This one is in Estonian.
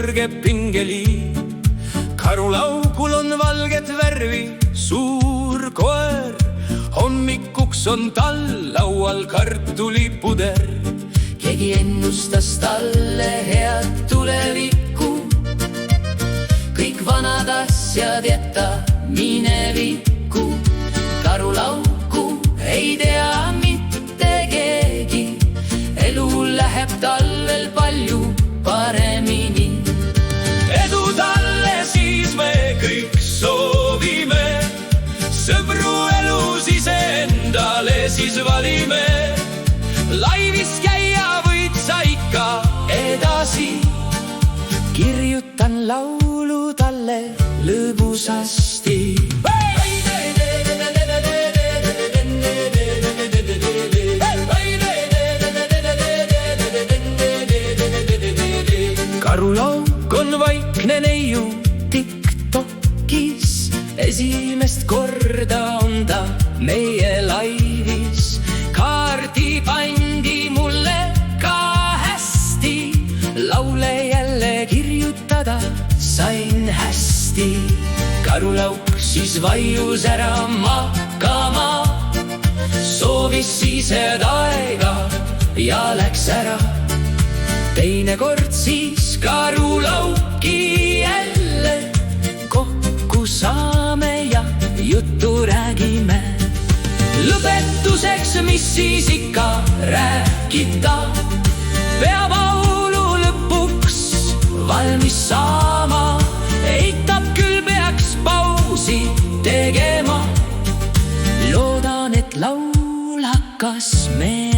kõrge pingeliin. Karulaugul on valget värvi suur koer, hommikuks on tal laual kartulipuder. Keegi ennustas talle head tulevikku, kõik vanad asjad jätta minevikku. Karulauku ei tea mitte keegi, elu läheb tal veel palju paremini. Edu talle siis me kõik soovime, sõbru elus iseendale siis valime. Laivis käia võid sa ikka edasi, kirjutan laulu talle lõbusasti. Karulauk on vaikne neiu TikTokis, esimest korda on ta meie laivis. Kaardi pandi mulle ka hästi, laule jälle kirjutada sain hästi. Karulauk siis vaius ära magama, soovis siis head aega ja läks ära. Teinekord siis karulauki jälle kokku saame ja juttu räägime. Lõpetuseks, mis siis ikka rääkida, peab laulu lõpuks valmis saama. Eitab küll peaks pausi tegema, loodan, et laul hakkas me